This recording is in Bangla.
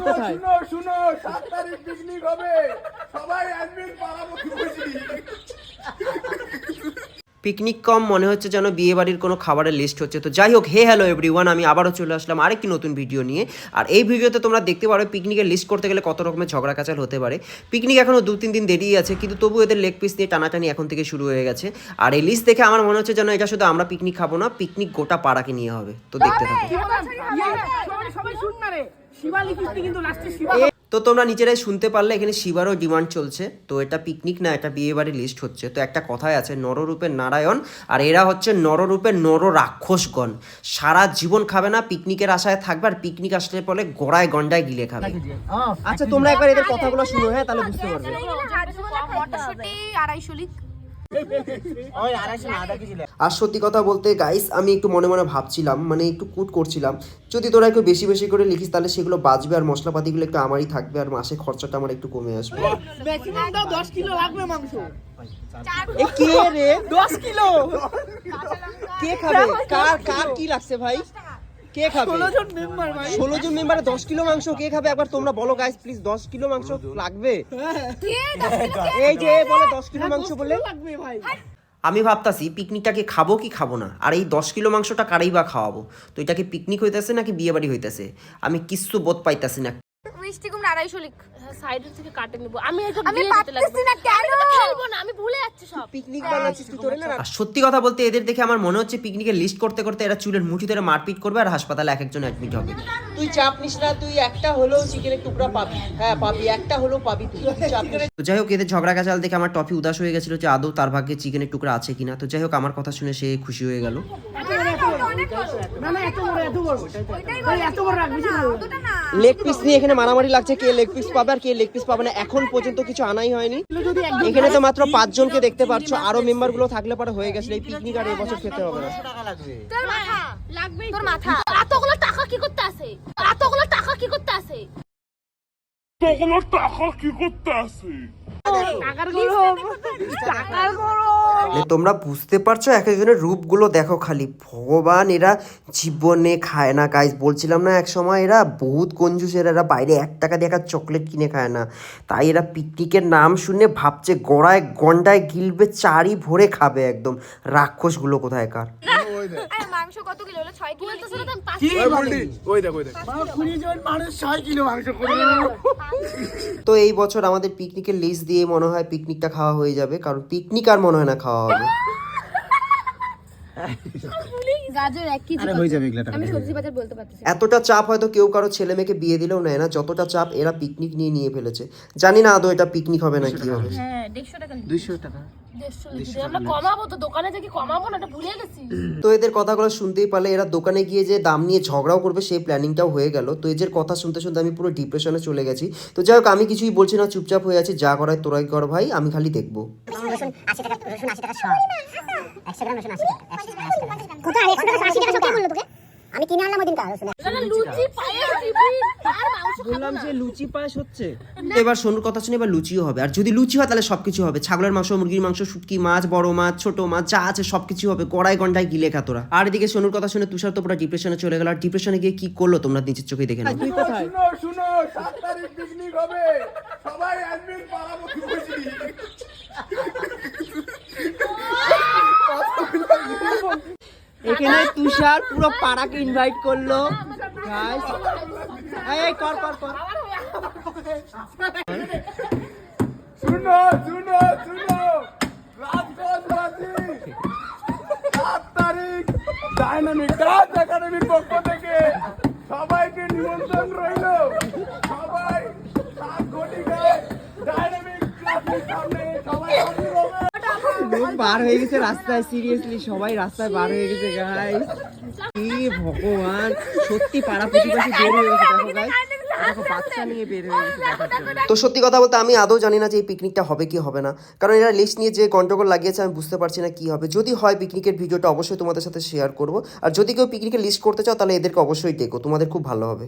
কোথায়? শুনো শুনো 7 তারিখ পিকনিক হবে, সবাই আসবেন পাড়াপতি বসি। পিকনিক কম মনে হচ্ছে যেন বিয়ে বাড়ির কোনো খাবারের লিস্ট হচ্ছে। তো যাই হোক, হে হ্যালো এভরিওয়ান, আমি আবারও চলে আসলাম আরেকটি নতুন ভিডিও নিয়ে। আর এই ভিডিওতে তোমরা দেখতে পারো পিকনিকের লিস্ট করতে গেলে কত রকমের ঝগড়া কাচাল হতে পারে। পিকনিক এখনও 2-3 দিন দেরি আছে, কিন্তু তবু এদের লেগ পিস নিয়ে টানাটানি এখন থেকে শুরু হয়ে গেছে। আর এই লিস্ট দেখে আমার মনে হচ্ছে যেন এটা শুধু আমরা পিকনিক খাবো না, পিকনিক গোটা পাড়াকে নিয়ে হবে। তো দেখতে থাকো। সবাই শুন না রে, শিবালি কৃষ্টি কিন্তু লাস্টে শিবা। তো তোমরা নিজেরাই শুনতে পারলে এখানে শিবারও ডিমান্ড চলছে। তো এটা পিকনিক না, এটা বিয়ে বাড়ির লিস্ট হচ্ছে। তো একটা কথাই আছে, নররূপের নারায়ণ, আর এরা হচ্ছে নররূপের নর রাক্ষসগণ। সারা জীবন খাবে না, পিকনিকের আশায় থাকবে, আর পিকনিক আসলে পরে গোড়ায় গন্ডায় গিলে খাবে। আচ্ছা তোমরা একবার এদের কথাগুলো শুনো, হ্যাঁ, তাহলে বুঝতে পারবে। মটরশুঁটি 250 লিখ। আর সত্যি কথা বলতে গাইস, আমি একটু মনে মনে ভাবছিলাম, মানে একটু কুট করছিলাম, যদি তোরা একটু বেশি বেশি করে লিখিস তাহলে সেগুলো বাঁচবে, আর মশলাপাতিগুলো একটু আমারই থাকবে, আর মাসে খরচাটা আমার একটু কমে আসবে। ম্যাক্সিমাম 10 কিলো লাগবে মাংস। এ কে রে 10 কিলো? কে খাবে? কার কি লাগছে ভাই? কে খাবে? 16 জন মেম্বার ভাই। 16 জন মেম্বারে 10 কিলো মাংস কে খাবে? একবার তোমরা বলো গাইস প্লিজ, 10 কিলো মাংস লাগবে? এই যে বলে 10 কিলো মাংস বলে লাগবে ভাই। আমি ভাবতাছি পিকনিকটাকে খাবো কি খাবো না, আর এই 10 কিলো মাংসটা কারেই বা খাওয়াবো। তো এটা কি পিকনিক হইতেছে নাকি বিয়ে বাড়ি হইতেছে, আমি কিচ্ছু বোধ পাইতাছি না। মিষ্টি কুমড়া 250 লিখ। সাইডের থেকে কাটে নেব আমি। আমি পারতেছি না কেন? খেলবো না, আমি ভুলে যাচ্ছি সব। পিকনিক বানাচ্ছিস তুই তোরে না? আর সত্যি কথা বলতে এদের দেখে আমার মনে হচ্ছে পিকনিকের লিস্ট করতে করতে এরা চুলের মুঠি ধরে মারপিট করবে, আর হাসপাতালে এক একজন অ্যাডমিট হবে। তুই চাপ নিস না, তুই একটা হলেও চিকেনের টুকরা পাবি। হ্যাঁ পাবি, একটা হলেও পাবি তুই, চাপ নিস। তো যাই হোক, এদের ঝগড়া কাচাল দেখে আমার টপি উদাস হয়ে গেছিল যে আদৌ তার ভাগ্যে চিকেনের টুকরা আছে কিনা। তো যাই হোক, আমার কথা শুনে সে খুশি হয়ে গেল। না না, এত বড় ভাই, এত বড় রাখবি না। ওটা না। লেগ পিস নিয়ে এখানে মারামারি লাগছে, কে লেগ পিস পাবে আর কে লেগ পিস পাবে না। এখন পর্যন্ত কিছু আনাই হয়নি। এখানে তো মাত্র 5 জনকে দেখতে পাচ্ছ, আরো মেম্বার গুলো থাকলে পরে হয়ে গেছে। এই পিকনিক আর এবছর খেতে হবে না। তোর মাথা লাগবে, তোর মাথা। এতগুলো টাকা কি করতে আছে? এতগুলো টাকা কি করতে আছে? তোমরা বুঝতে পারছো এক একজনের রূপগুলো দেখো খালি, ভগবান এরা জীবনে খায় না গাইস। বলছিলাম না এক সময় এরা বহুত কঞ্জুস, এরা বাইরে 1 টাকা দিয়ে একটা চকলেট কিনে খায় না। তাই এরা পিকনিকের নাম শুনে ভাবছে গড়ায় গন্ডায় গিলবে, চারি ভরে খাবে একদম। রাক্ষসগুলো কোথায়কার। আরে মাংস কত কিলো হলো? 6 কিলো তো শুধু কি বললি? ওই দেখ 20 জন মানুষ 6 কিলো মাংস করে। তো এই বছর আমাদের পিকনিকের লিস্ট দিয়ে মনে হয় পিকনিকটা খাওয়া হয়ে যাবে, কারণ পিকনিক আর মনে হয় না খাওয়া হবে। গাজর 1 কেজি আমি সবজি বাজার বলতে পারতেছি। এতটা চাপ হয়তো কেউ কারো ছেলে মেয়েকে বিয়ে দিলেও নেয় না, যতটা চাপ এরা পিকনিক নিয়ে ফেলেছে। জানি না আদৌ এটা পিকনিক হবে না কি হবে। হ্যাঁ 150 টাকা। 200 টাকা। 150 আমরা কমাবো তো, দোকানে থেকে কমাবো না, এটা ভুলে গেছি। তো এদের কথাগুলো শুনতেই পারলে এরা দোকানে গিয়ে যে দাম নিয়ে ঝগড়াও করবে সেই প্ল্যানিংটাও হয়ে গেল। তো এদের কথা শুনতে শুনতে আমি পুরো ডিপ্রেশনে চলে গেছি। তো যাই হোক, আমি কিছুই বলছি না, চুপচাপ হয়ে আছি। যা করায় তোরাই কর ভাই, আমি খালি দেখবো। রসুন 80 টাকা শ 100 গ্রাম রসুন 80 টাকা। কোথায় 100 টাকা 80 টাকা কে বললো তোকে? আমি কিনে আনলাম ওদিন কার রসুন। না লুচি পায়ে টিভি আর মাংস বললাম যে লুচি পায়েস হচ্ছে। এবার সোনুর কথা শুনে এবার লুচিও হবে, আর যদি লুচি হয় তাহলে সবকিছু হবে। ছাগলের মাংস, মুরগির মাংস, শুটকি মাছ, বড় মাছ, ছোট মাছ, যা আছে সবকিছু হবে। গড়ায় গন্ডায় গিলে খাতোরা। আর এদিকে সোনুর কথা শুনে তুষার তো পুরো ডিপ্রেশনে চলে গেল। আর ডিপ্রেশনে গিয়ে কি করলো তোমরা নিজের চোখে দেখে নাও। তুই কোথায়? শুনো শুনো 7 তারিখ পিকনিক হবে, সবাই আসবেন পাড়াপতি বসি। এখানে তুষার পুরো পাড়াকে ইনভাইট করলো গাইস। এই কর শুনো শুনো শুনো, রাজগঞ্জবাসী 7 তারিখ ডাইনামিক ডান্স একাডেমির পক্ষ থেকে সবাইকে নিমন্ত্রণ রইল। সবাই 7 ঘটিকায় ডাইনামিক ক্লাসের সামনে সবাই হাজির হবে। লোক বার হয়ে গেছে রাস্তায়, সিরিয়াসলি সবাই রাস্তায় বার হয়ে গেছে গাইস। কি ভগবান, সত্যি পাড়া প্রতিবেশী বের হয়ে গেছে। দেখো গাইস, দেখো বাচ্চা নিয়ে বের হয়ে গেছে। তো সত্যি কথা বলতে আমি আদৌ জানি না যে এই পিকনিকটা হবে কি হবে না, কারণ এরা লিস্ট নিয়ে যে গন্ডগোল লাগিয়েছে আমি বুঝতে পারছি না কি হবে। যদি হয় পিকনিকের ভিডিওটা অবশ্যই তোমাদের সাথে শেয়ার করবো, আর যদি কেউ পিকনিকের লিস্ট করতে চাও তাহলে এদেরকে অবশ্যই ডেকো, তোমাদের খুব ভালো হবে।